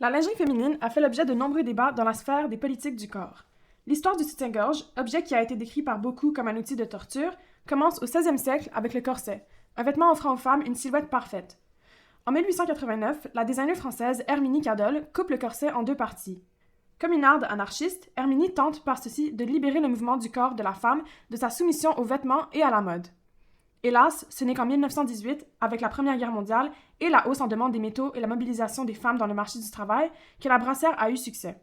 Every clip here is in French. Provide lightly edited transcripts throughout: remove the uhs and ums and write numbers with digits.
La lingerie féminine a fait l'objet de nombreux débats dans la sphère des politiques du corps. L'histoire du soutien-gorge, objet qui a été décrit par beaucoup comme un outil de torture, commence au 16e siècle avec le corset, un vêtement offrant aux femmes une silhouette parfaite. En 1889, la designer française Herminie Cadol coupe le corset en deux parties. Communarde anarchiste, Herminie tente par ceci de libérer le mouvement du corps de la femme de sa soumission aux vêtements et à la mode. Hélas, ce n'est qu'en 1918, avec la Première Guerre mondiale et la hausse en demande des métaux et la mobilisation des femmes dans le marché du travail, que la brassière a eu succès.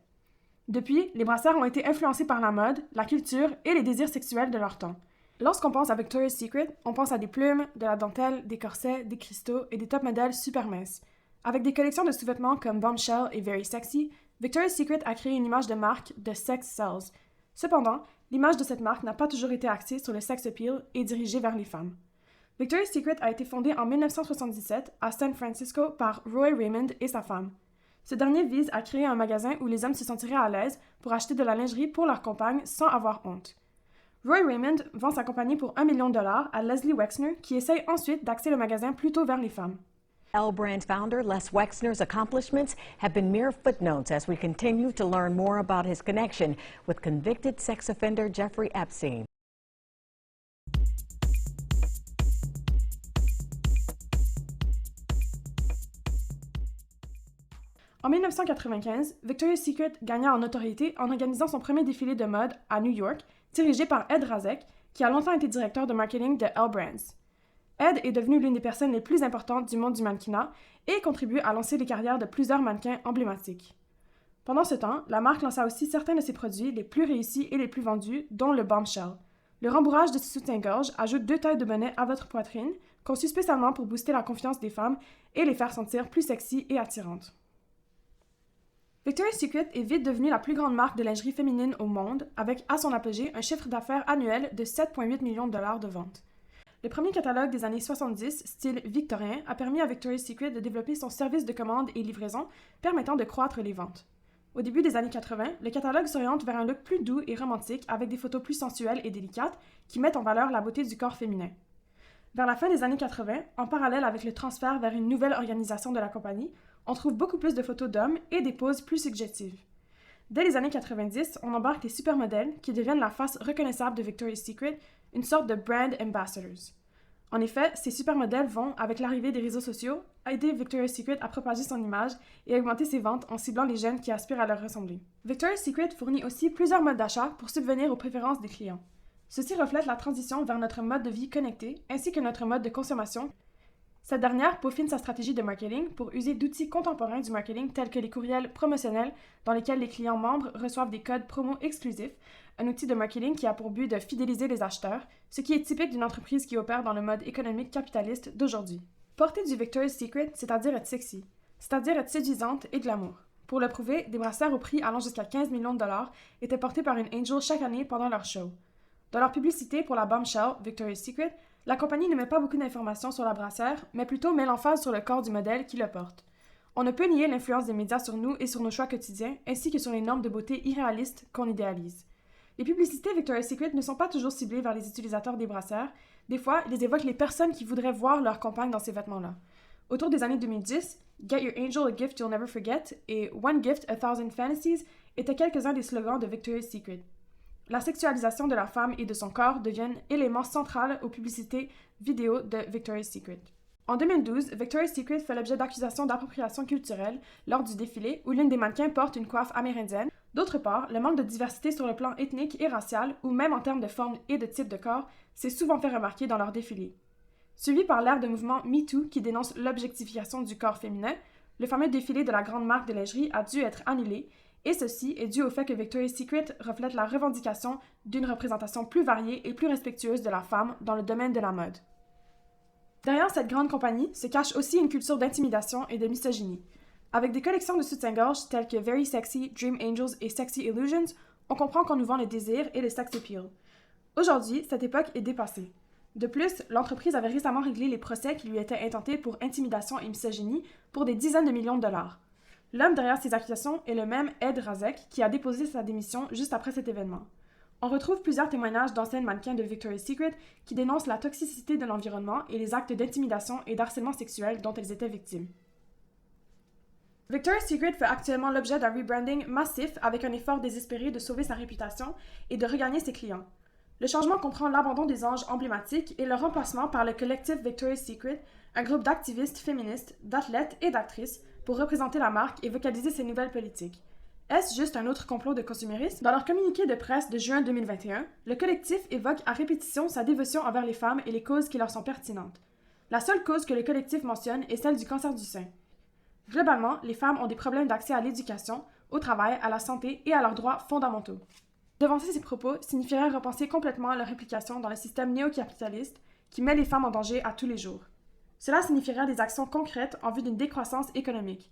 Depuis, les brassières ont été influencées par la mode, la culture et les désirs sexuels de leur temps. Lorsqu'on pense à Victoria's Secret, on pense à des plumes, de la dentelle, des corsets, des cristaux et des top modèles super minces. Avec des collections de sous-vêtements comme Bombshell et Very Sexy, Victoria's Secret a créé une image de marque de sex sells. Cependant, l'image de cette marque n'a pas toujours été axée sur le sex appeal et dirigée vers les femmes. Victoria's Secret a été fondé en 1977 à San Francisco par Roy Raymond et sa femme. Ce dernier vise à créer un magasin où les hommes se sentiraient à l'aise pour acheter de la lingerie pour leur compagne sans avoir honte. Roy Raymond vend sa compagnie pour $1 million à Leslie Wexner, qui essaye ensuite d'axer le magasin plutôt vers les femmes. L Brand founder Les Wexner's accomplishments have been mere footnotes as we continue to learn more about his connection with convicted sex offender Jeffrey Epstein. En 1995, Victoria's Secret gagna en notoriété en organisant son premier défilé de mode à New York, dirigé par Ed Razek, qui a longtemps été directeur de marketing de L Brands. Ed est devenu l'une des personnes les plus importantes du monde du mannequinat et contribue à lancer les carrières de plusieurs mannequins emblématiques. Pendant ce temps, la marque lança aussi certains de ses produits les plus réussis et les plus vendus, dont le Bombshell. Le rembourrage de ce soutien-gorge ajoute 2 tailles de bonnet à votre poitrine, conçu spécialement pour booster la confiance des femmes et les faire sentir plus sexy et attirantes. Victoria's Secret est vite devenue la plus grande marque de lingerie féminine au monde, avec à son apogée un chiffre d'affaires annuel de 7,8 millions de dollars de ventes. Le premier catalogue des années 70, style victorien, a permis à Victoria's Secret de développer son service de commande et livraison, permettant de croître les ventes. Au début des années 80, le catalogue s'oriente vers un look plus doux et romantique avec des photos plus sensuelles et délicates qui mettent en valeur la beauté du corps féminin. Vers la fin des années 80, en parallèle avec le transfert vers une nouvelle organisation de la compagnie, on trouve beaucoup plus de photos d'hommes et des poses plus suggestives. Dès les années 90, on embarque les supermodèles qui deviennent la face reconnaissable de Victoria's Secret, une sorte de brand ambassadors. En effet, ces supermodèles vont, avec l'arrivée des réseaux sociaux, aider Victoria's Secret à propager son image et à augmenter ses ventes en ciblant les jeunes qui aspirent à leur ressembler. Victoria's Secret fournit aussi plusieurs modes d'achat pour subvenir aux préférences des clients. Ceci reflète la transition vers notre mode de vie connecté ainsi que notre mode de consommation. Cette dernière peaufine sa stratégie de marketing pour user d'outils contemporains du marketing tels que les courriels promotionnels dans lesquels les clients membres reçoivent des codes promo exclusifs, un outil de marketing qui a pour but de fidéliser les acheteurs, ce qui est typique d'une entreprise qui opère dans le mode économique capitaliste d'aujourd'hui. Porter du Victoria's Secret, c'est-à-dire être sexy, c'est-à-dire être séduisante et glamour. Pour le prouver, des brassières au prix allant jusqu'à 15 millions de dollars étaient portées par une Angel chaque année pendant leur show. Dans leur publicité pour la Bombshell, Victoria's Secret, la compagnie ne met pas beaucoup d'informations sur la brassière, mais plutôt met l'emphase sur le corps du modèle qui le porte. On ne peut nier l'influence des médias sur nous et sur nos choix quotidiens, ainsi que sur les normes de beauté irréalistes qu'on idéalise. Les publicités Victoria's Secret ne sont pas toujours ciblées vers les utilisateurs des brassières. Des fois, ils évoquent les personnes qui voudraient voir leur compagne dans ces vêtements-là. Autour des années 2010, Get Your Angel a Gift You'll Never Forget et One Gift a Thousand Fantasies étaient quelques-uns des slogans de Victoria's Secret. La sexualisation de la femme et de son corps deviennent élément central aux publicités vidéo de Victoria's Secret. En 2012, Victoria's Secret fait l'objet d'accusations d'appropriation culturelle lors du défilé où l'une des mannequins porte une coiffe amérindienne. D'autre part, le manque de diversité sur le plan ethnique et racial, ou même en termes de forme et de type de corps, s'est souvent fait remarquer dans leurs défilés. Suivi par l'ère de mouvement MeToo qui dénonce l'objectification du corps féminin, le fameux défilé de la grande marque de lingerie a dû être annulé, et ceci est dû au fait que Victoria's Secret reflète la revendication d'une représentation plus variée et plus respectueuse de la femme dans le domaine de la mode. Derrière cette grande compagnie se cache aussi une culture d'intimidation et de misogynie. Avec des collections de soutiens-gorge telles que Very Sexy, Dream Angels et Sexy Illusions, on comprend qu'on nous vend le désir et le sex appeal. Aujourd'hui, cette époque est dépassée. De plus, l'entreprise avait récemment réglé les procès qui lui étaient intentés pour intimidation et misogynie pour des dizaines de millions de dollars. L'homme derrière ces accusations est le même Ed Razek qui a déposé sa démission juste après cet événement. On retrouve plusieurs témoignages d'anciennes mannequins de Victoria's Secret qui dénoncent la toxicité de l'environnement et les actes d'intimidation et d'harcèlement sexuel dont elles étaient victimes. Victoria's Secret fait actuellement l'objet d'un rebranding massif avec un effort désespéré de sauver sa réputation et de regagner ses clients. Le changement comprend l'abandon des anges emblématiques et leur remplacement par le collectif Victoria's Secret, un groupe d'activistes féministes, d'athlètes et d'actrices pour représenter la marque et vocaliser ses nouvelles politiques. Est-ce juste un autre complot de consumérisme? Dans leur communiqué de presse de juin 2021, le collectif évoque à répétition sa dévotion envers les femmes et les causes qui leur sont pertinentes. La seule cause que le collectif mentionne est celle du cancer du sein. Globalement, les femmes ont des problèmes d'accès à l'éducation, au travail, à la santé et à leurs droits fondamentaux. Devancer ces propos signifierait repenser complètement leur implication dans le système néocapitaliste qui met les femmes en danger à tous les jours. Cela signifierait des actions concrètes en vue d'une décroissance économique.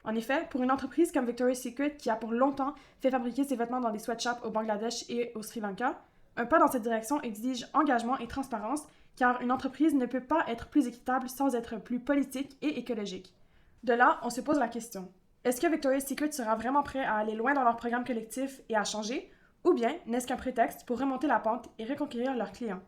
En effet, pour une entreprise comme Victoria's Secret qui a pour longtemps fait fabriquer ses vêtements dans des sweatshops au Bangladesh et au Sri Lanka, un pas dans cette direction exige engagement et transparence car une entreprise ne peut pas être plus équitable sans être plus politique et écologique. De là, on se pose la question. Est-ce que Victoria's Secret sera vraiment prêt à aller loin dans leur programme collectif et à changer, ou bien n'est-ce qu'un prétexte pour remonter la pente et reconquérir leurs clients?